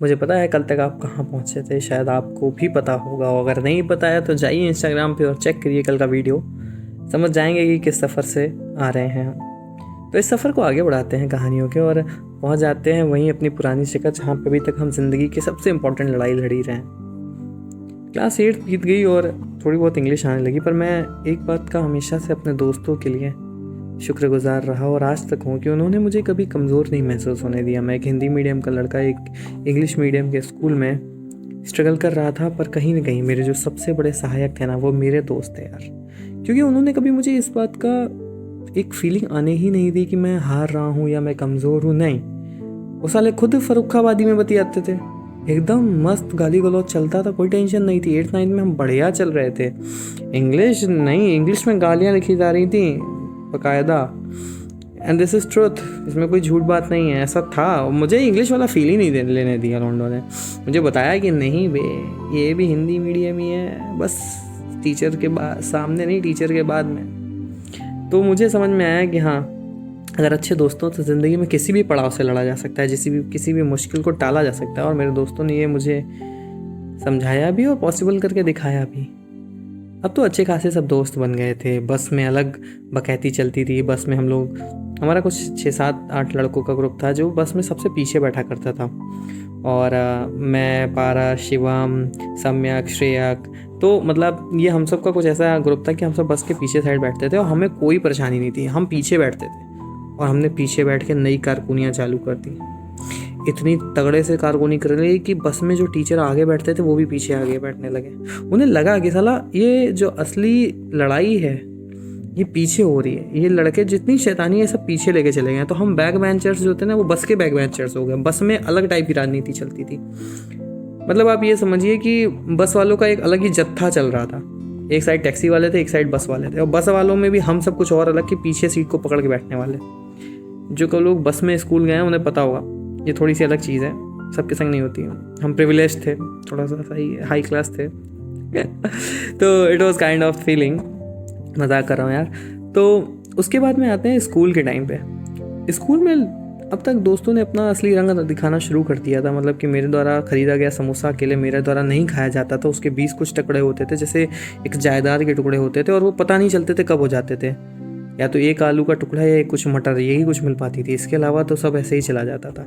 मुझे पता है कल तक आप कहाँ पहुँचे थे, शायद आपको भी पता होगा। अगर नहीं पता है तो जाइए इंस्टाग्राम पे और चेक करिए कल का वीडियो, समझ जाएंगे कि किस सफ़र से आ रहे हैं हम। तो इस सफ़र को आगे बढ़ाते हैं कहानियों के और पहुँच जाते हैं वहीं अपनी पुरानी जगह जहाँ पे अभी तक हम ज़िंदगी की सबसे इम्पोर्टेंट लड़ाई लड़ी रहे हैं। क्लास 8 बीत गई और थोड़ी बहुत इंग्लिश आने लगी, पर मैं एक बात का हमेशा से अपने दोस्तों के लिए शुक्रगुजार रहा और आज तक हूँ कि उन्होंने मुझे कभी कमज़ोर नहीं महसूस होने दिया। मैं एक हिंदी मीडियम का लड़का एक इंग्लिश मीडियम के स्कूल में स्ट्रगल कर रहा था, पर कहीं ना कहीं मेरे जो सबसे बड़े सहायक थे ना, वो मेरे दोस्त थे यार। क्योंकि उन्होंने कभी मुझे इस बात का एक फीलिंग आने ही नहीं दी कि मैं हार रहा हूँ या मैं कमज़ोर हूँ। नहीं, वो साले खुद फर्रुखाबादी में बतियाते थे, एकदम मस्त गाली गलौज चलता था, कोई टेंशन नहीं थी। 8th 9th में हम बढ़िया चल रहे थे। इंग्लिश नहीं, इंग्लिश में गालियाँ लिखी जा रही थी बाकायदा, एंड दिस इज़ ट्रुथ, इसमें कोई झूठ बात नहीं है, ऐसा था। मुझे इंग्लिश वाला फील ही नहीं लेने दिया लोंडो ने। मुझे बताया कि नहीं बे, ये भी हिंदी मीडियम ही है, बस टीचर के बाद सामने नहीं, टीचर के बाद में। तो मुझे समझ में आया कि हाँ, अगर अच्छे दोस्तों तो ज़िंदगी में किसी भी पड़ाव से लड़ा जा सकता है, किसी भी मुश्किल को टाला जा सकता है। और मेरे दोस्तों ने ये मुझे समझाया भी और पॉसिबल करके दिखाया भी। अब तो अच्छे खासे सब दोस्त बन गए थे। बस में अलग बकैती चलती थी। बस में हम लोग, हमारा कुछ 6-7-8 लड़कों का ग्रुप था जो बस में सबसे पीछे बैठा करता था। और मैं, पारा, शिवम, सम्यक, श्रेयक, तो मतलब ये हम सब का कुछ ऐसा ग्रुप था कि हम सब बस के पीछे साइड बैठते थे और हमें कोई परेशानी नहीं थी, हम पीछे बैठते थे। और हमने पीछे बैठ के नई कारकुनियाँ चालू कर दी, इतनी तगड़े से कारकुनी कर ली कि बस में जो टीचर आगे बैठते थे वो भी पीछे आगे बैठने लगे। उन्हें लगा कि साला ये जो असली लड़ाई है ये पीछे हो रही है, ये लड़के जितनी शैतानी है सब पीछे लेके चले गए। तो हम बैक बेंचर्स जो थे ना, वो बस के बैक बेंचर्स हो गए। बस में अलग टाइप की राजनीति चलती थी। मतलब आप ये समझिए कि बस वालों का एक अलग ही जत्था चल रहा था। एक साइड टैक्सी वाले थे, एक साइड बस वाले थे। और बस वालों में भी हम सब कुछ और अलग, कि पीछे सीट को पकड़ के बैठने वाले। जो कई लोग बस में स्कूल गए हैं उन्हें पता होगा, ये थोड़ी सी अलग चीज़ है, सबके संग नहीं होती। हम प्रिविलेज थे, थोड़ा सा सही हाई क्लास थे। तो it was kind of feeling, मजाक कर रहा हूँ यार। तो उसके बाद में आते हैं स्कूल के टाइम पे। स्कूल में अब तक दोस्तों ने अपना असली रंग दिखाना शुरू कर दिया था। मतलब कि मेरे द्वारा ख़रीदा गया समोसा अकेले मेरे द्वारा नहीं खाया जाता था, उसके 20 कुछ टुकड़े होते थे, जैसे एक जायदाद के टुकड़े होते थे, और वो पता नहीं चलते थे कब हो जाते थे। या तो एक आलू का टुकड़ा या कुछ मटर, यही कुछ मिल पाती थी। इसके अलावा तो सब ऐसे ही चला जाता था।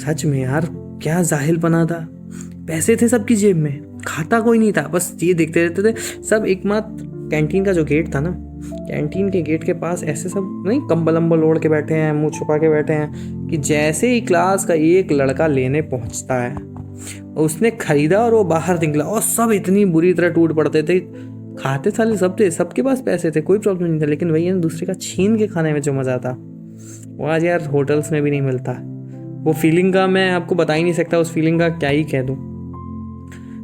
सच में यार, क्या जाहिलपना था। पैसे थे सबकी जेब में, खाता कोई नहीं था, बस ये देखते रहते थे सब। एकमात्र कैंटीन का जो गेट था ना, कैंटीन के गेट के पास ऐसे सब नहीं कंबल अम्बल ओढ़ के बैठे हैं, मुंह छुपा के बैठे हैं, कि जैसे ही क्लास का एक लड़का लेने पहुंचता है, उसने खरीदा और वो बाहर निकला, और सब इतनी बुरी तरह टूट पड़ते थे। खाते साले सब थे, सबके पास पैसे थे, कोई प्रॉब्लम नहीं था, लेकिन वही है दूसरे का छीन के खाने में जो मज़ा था वो आज यार होटल्स में भी नहीं मिलता। वो फीलिंग का मैं आपको बता ही नहीं सकता, उस फीलिंग का क्या ही कह दूँ।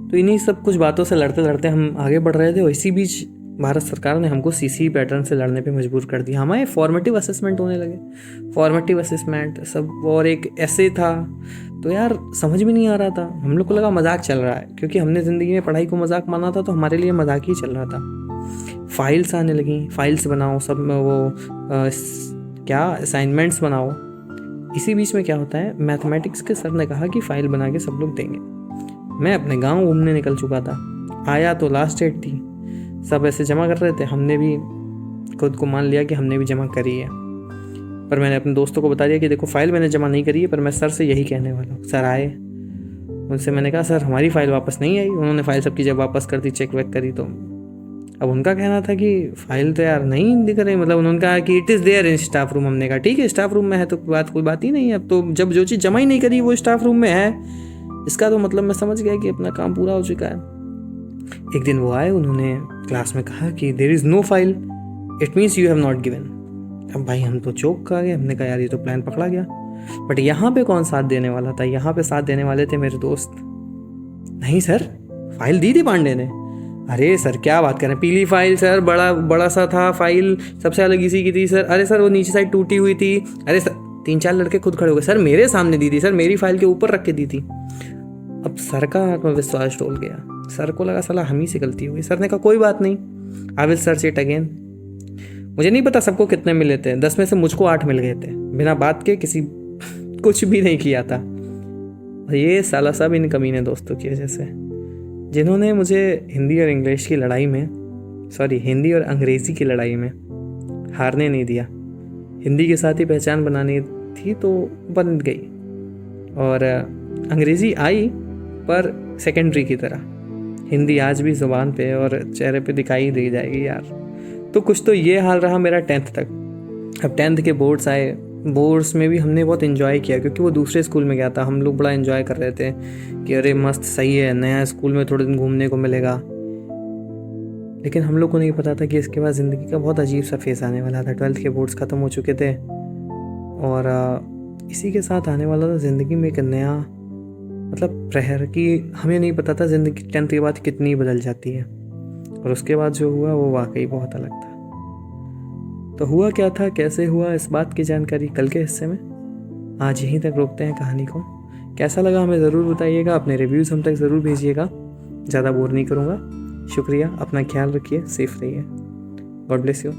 तो इन्हीं सब कुछ बातों से लड़ते लड़ते हम आगे बढ़ रहे थे। और इसी बीच भारत सरकार ने हमको सीसी पैटर्न से लड़ने पे मजबूर कर दिया। हमारे फॉर्मेटिव असेसमेंट होने लगे, फॉर्मेटिव असेसमेंट सब, और एक ऐसे था। तो यार समझ में नहीं आ रहा था, हम लोग को लगा मजाक चल रहा है, क्योंकि हमने ज़िंदगी में पढ़ाई को मजाक माना था, तो हमारे लिए मजाक ही चल रहा था। फाइल्स आने लगी, फाइल्स बनाओ सब में, वो क्या असाइनमेंट्स बनाओ। इसी बीच में क्या होता है, मैथमेटिक्स के सर ने कहा कि फ़ाइल बना के सब लोग देंगे। मैं अपने गांव घूमने निकल चुका था, आया तो लास्ट डेट थी, सब ऐसे जमा कर रहे थे। हमने भी खुद को मान लिया कि हमने भी जमा करी है, पर मैंने अपने दोस्तों को बता दिया कि देखो फ़ाइल मैंने जमा नहीं करी है, पर मैं सर से यही कहने वाला हूँ। सर आए, उनसे मैंने कहा सर हमारी फ़ाइल वापस नहीं आई। उन्होंने फ़ाइल सबकी जब वापस कर दी, चेक वेक करी, तो अब उनका कहना था कि फ़ाइल तो यार नहीं दिख रही। मतलब उन्होंने कहा कि it is there in staff room. हमने कहा ठीक है, स्टाफ रूम में है तो कोई बात ही नहीं है। अब तो जब जो चीज़ जमा ही नहीं करी वो स्टाफ रूम में है, इसका तो मतलब मैं समझ गया कि अपना काम पूरा हो चुका है। एक दिन वो आए, उन्होंने क्लास में कहा कि there is no file, it means you have not given. अब भाई हम तो चौंक खा गए, हमने कहा यार ये तो प्लान पकड़ा गया। बट यहाँ पे कौन साथ देने वाला था? यहाँ पे साथ देने वाले थे मेरे दोस्त। नहीं सर, फाइल दी थी पांडे ने। अरे सर क्या बात कर रहे हैं, पीली फाइल सर, बड़ा सा था फाइल, सबसे अलग इसी की थी सर। अरे सर वो नीचे साइड टूटी हुई थी। अरे सर, 3-4 लड़के खुद खड़े हो गए, सर मेरे सामने दी थी सर, मेरी फाइल के ऊपर रख के दी थी। अब सर का आत्मविश्वास डोल गया, सर को लगा साला हम ही से गलती हुई। सर ने कहा कोई बात नहीं, I will search it again. मुझे नहीं पता सबको कितने मिले थे, 10 में से मुझको 8 मिल गए थे, बिना बात के, किसी कुछ भी नहीं किया था। और ये साला सब इन कमीने दोस्तों की वजह से, जिन्होंने मुझे हिंदी और इंग्लिश की लड़ाई में, हिंदी और अंग्रेज़ी की लड़ाई में हारने नहीं दिया। हिंदी के साथ ही पहचान बनानी थी तो बन गई, और अंग्रेज़ी आई पर सेकेंडरी की तरह। हिंदी आज भी ज़ुबान पे और चेहरे पे दिखाई दे जाएगी यार। तो कुछ तो ये हाल रहा मेरा 10th तक। अब 10th के बोर्ड्स आए, बोर्ड्स में भी हमने बहुत इन्जॉय किया, क्योंकि वो दूसरे स्कूल में गया था। हम लोग बड़ा इन्जॉय कर रहे थे कि अरे मस्त सही है, नया स्कूल में थोड़े दिन घूमने को मिलेगा। लेकिन हम लोग को नहीं पता था कि इसके बाद ज़िंदगी का बहुत अजीब सा फेज़ आने वाला था। 12th के बोर्ड्स ख़त्म हो चुके थे और इसी के साथ आने वाला था ज़िंदगी में एक नया प्रहर की। हमें नहीं पता था ज़िंदगी 10th के बाद कितनी बदल जाती है, और उसके बाद जो हुआ वो वाकई बहुत अलग था। तो हुआ क्या था, कैसे हुआ, इस बात की जानकारी कल के हिस्से में। आज यहीं तक रोकते हैं कहानी को। कैसा लगा हमें ज़रूर बताइएगा, अपने रिव्यूज़ हम तक ज़रूर भेजिएगा। ज़्यादा बोर नहीं करूँगा। शुक्रिया, अपना ख्याल रखिए, सेफ रहिए। God bless you.